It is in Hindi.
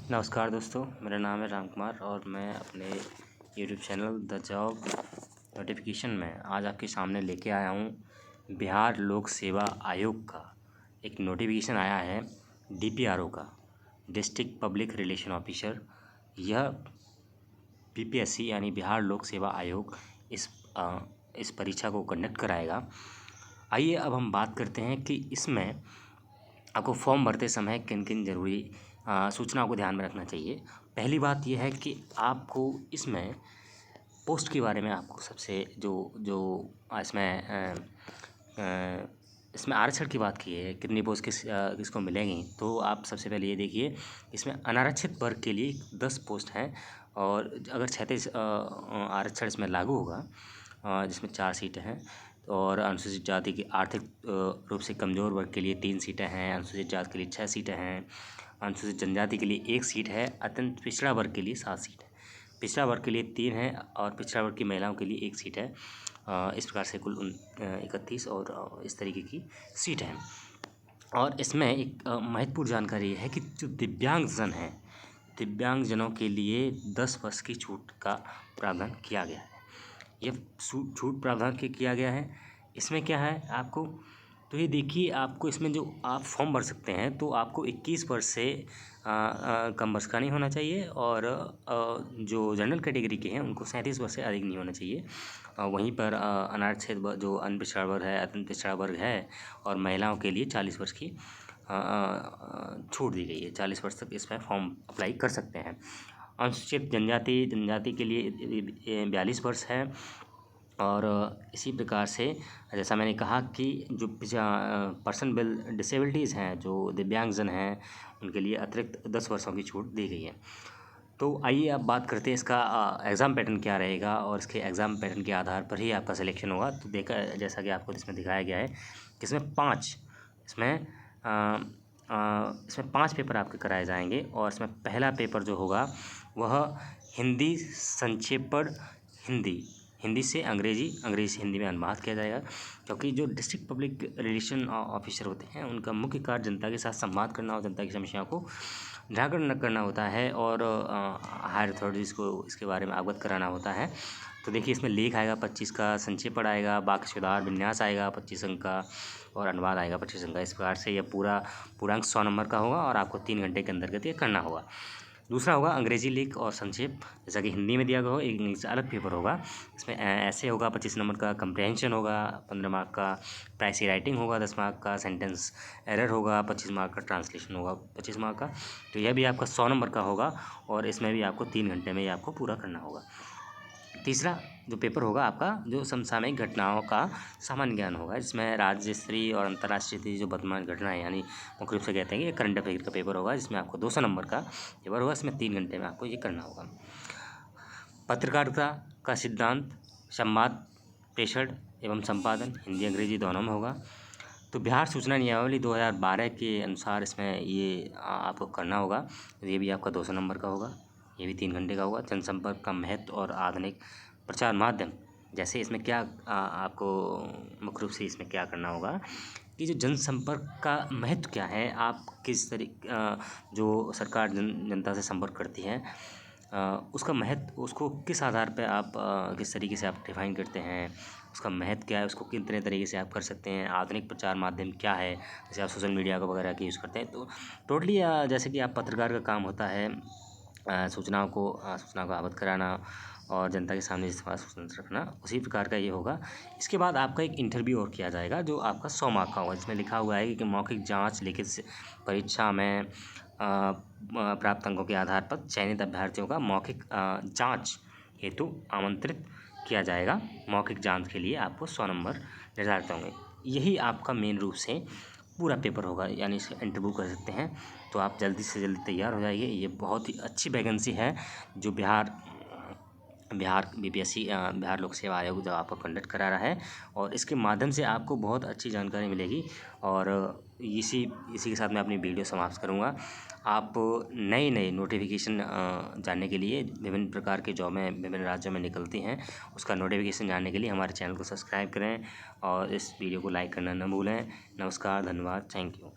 नमस्कार दोस्तों, मेरा नाम है राम कुमार और मैं अपने YouTube channel the job notification में आज आपके सामने लेके आया हूँ। बिहार लोक सेवा आयोग का एक नोटिफिकेशन आया है DPRO का, डिस्ट्रिक्ट पब्लिक रिलेशन ऑफिसर। यह BPSC यानी बिहार लोक सेवा आयोग इस परीक्षा को कंडक्ट कराएगा। आइए अब हम बात करते हैं कि इसमें आपको फॉर्म भरते समय किन किन ज़रूरी सूचनाओं को ध्यान में रखना चाहिए। पहली बात यह है कि आपको इसमें पोस्ट के बारे में आपको सबसे इसमें आरक्षण की बात की है, कितनी पोस्ट किसको मिलेंगी। तो आप सबसे पहले ये देखिए, इसमें अनारक्षित वर्ग के लिए 10 पोस्ट हैं और अगर 36 आरक्षण इसमें लागू होगा जिसमें 4 सीटें हैं। और अनुसूचित जाति की आर्थिक रूप से कमज़ोर वर्ग के लिए 3 सीटें हैं, अनुसूचित जाति के लिए 6 सीटें हैं, अनुसूचित जनजाति के लिए 1 सीट है, अत्यंत पिछड़ा वर्ग के लिए 7 सीट है, पिछड़ा वर्ग के लिए 3 है और पिछड़ा वर्ग की महिलाओं के लिए 1 सीट है। इस प्रकार से कुल 31 और इस तरीके की सीट हैं। और इसमें एक महत्वपूर्ण जानकारी है कि जो दिव्यांगजन हैं, दिव्यांगजनों के लिए 10 वर्ष की छूट का प्रावधान किया गया है। यह छूट प्रावधान किया गया है। इसमें क्या है आपको, तो ये देखिए, आपको इसमें जो आप फॉर्म भर सकते हैं तो आपको 21 वर्ष से कम वर्ष का नहीं होना चाहिए और जो जनरल कैटेगरी के हैं उनको 37 वर्ष से अधिक नहीं होना चाहिए। वहीं पर अनारक्षित जो अनपिछड़ा वर्ग है, अत्यंत पिछड़ा वर्ग है और महिलाओं के लिए 40 वर्ष की छूट दी गई है। 40 वर्ष तक इसमें फॉर्म अप्लाई कर सकते हैं। अनुसूचित जनजाति के लिए 42 वर्ष है। और इसी प्रकार से जैसा मैंने कहा कि जो पर्सन विद डिसेबिलिटीज़ हैं, जो दिव्यांगजन हैं, उनके लिए अतिरिक्त 10 वर्षों की छूट दी गई है। तो आइए अब बात करते हैं इसका एग्ज़ाम पैटर्न क्या रहेगा और इसके एग्ज़ाम पैटर्न के आधार पर ही आपका सिलेक्शन होगा। तो जैसा कि आपको इसमें दिखाया गया है कि इसमें 5 पेपर आपके कराए जाएंगे। और इसमें पहला पेपर जो होगा वह हिंदी संक्षेपण, हिंदी से अंग्रेज़ी से हिंदी में अनुवाद किया जाएगा। क्योंकि जो डिस्ट्रिक्ट पब्लिक रिलेशन ऑफिसर होते हैं उनका मुख्य कार्य जनता के साथ संवाद करना और जनता की समस्याओं को जागरण करना होता है और हायर अथॉरिटीज़ को इसके बारे में अवगत कराना होता है। तो देखिए, इसमें लेख आएगा 25 का, संक्षेपण आएगा, वाक्य सुधार विन्यास आएगा 25 अंक का और अनुवाद आएगा 25 अंक का। इस प्रकार से यह पूर्णांक 100 नंबर का होगा और आपको 3 घंटे के अंतर्गत ये करना होगा। दूसरा होगा अंग्रेजी लेख और संक्षेप, जैसा कि हिंदी में दिया गया हो, एक इंग्लिश से अलग पेपर होगा। इसमें ऐसे होगा 25 नंबर का, कंप्रहेंशन होगा 15 मार्क का, प्राइसी राइटिंग होगा 10 मार्क का, सेंटेंस एरर होगा 25 मार्क का, ट्रांसलेशन होगा 25 मार्क का। तो यह भी आपका 100 नंबर का होगा और इसमें भी आपको 3 घंटे में ही आपको पूरा करना होगा। तीसरा जो पेपर होगा आपका, जो समसामयिक घटनाओं का सामान्य ज्ञान होगा, जिसमें राज्य स्तरीय और अंतर्राष्ट्रीय जो वर्तमान घटनाएं, यानी मुख्य रूप से कहते हैं कि करंट अफेयर का पेपर होगा, जिसमें आपको 200 नंबर का पेपर होगा। इसमें 3 घंटे में आपको ये करना होगा। पत्रकारिता का सिद्धांत, संवाद, प्रेषण एवं संपादन हिंदी अंग्रेजी दोनों में होगा। तो बिहार सूचना नियमावली 2012 के अनुसार इसमें ये आपको करना होगा। ये भी आपका 200 नंबर का होगा, ये भी 3 घंटे का होगा। जनसंपर्क का महत्व और आधुनिक प्रचार माध्यम, जैसे इसमें क्या आपको मुख्य रूप से इसमें क्या करना होगा कि जो जनसंपर्क का महत्व क्या है, आप किस तरीके जो सरकार जनता से संपर्क करती है उसका महत्व, उसको किस आधार पे आप किस तरीके से आप डिफाइन करते हैं, उसका महत्व क्या है, उसको कितने तरीके से आप कर सकते हैं, आधुनिक प्रचार माध्यम क्या है, जैसे आप सोशल मीडिया को वगैरह की यूज़ करते हैं। तो टोटली जैसे कि आप पत्रकार का काम होता है सूचना को अवगत कराना और जनता के सामने सूचना रखना, उसी प्रकार का ये होगा। इसके बाद आपका एक इंटरव्यू और किया जाएगा जो आपका 100 मार्क का होगा, जिसमें लिखा हुआ है कि मौखिक जांच लिखित परीक्षा में प्राप्त अंकों के आधार पर चयनित अभ्यर्थियों का मौखिक जांच हेतु आमंत्रित किया जाएगा। मौखिक जांच के लिए आपको 100 नंबर निर्धारित होंगे। यही आपका मेन रूप से पूरा पेपर होगा, यानी इसका इंटरव्यू कर सकते हैं। तो आप जल्दी से जल्दी तैयार हो जाइए। ये बहुत ही अच्छी वैकेंसी है जो बिहार BPSC बिहार लोक सेवा आयोग जो आपको कंडक्ट करा रहा है, और इसके माध्यम से आपको बहुत अच्छी जानकारी मिलेगी। और इसी के साथ मैं अपनी वीडियो समाप्त करूँगा। आप नई नोटिफिकेशन जानने के लिए, विभिन्न प्रकार के जॉबें विभिन्न राज्यों में निकलती हैं, उसका नोटिफिकेशन जानने के लिए हमारे चैनल को सब्सक्राइब करें और इस वीडियो को लाइक करना न भूलें। नमस्कार, धन्यवाद, थैंक यू।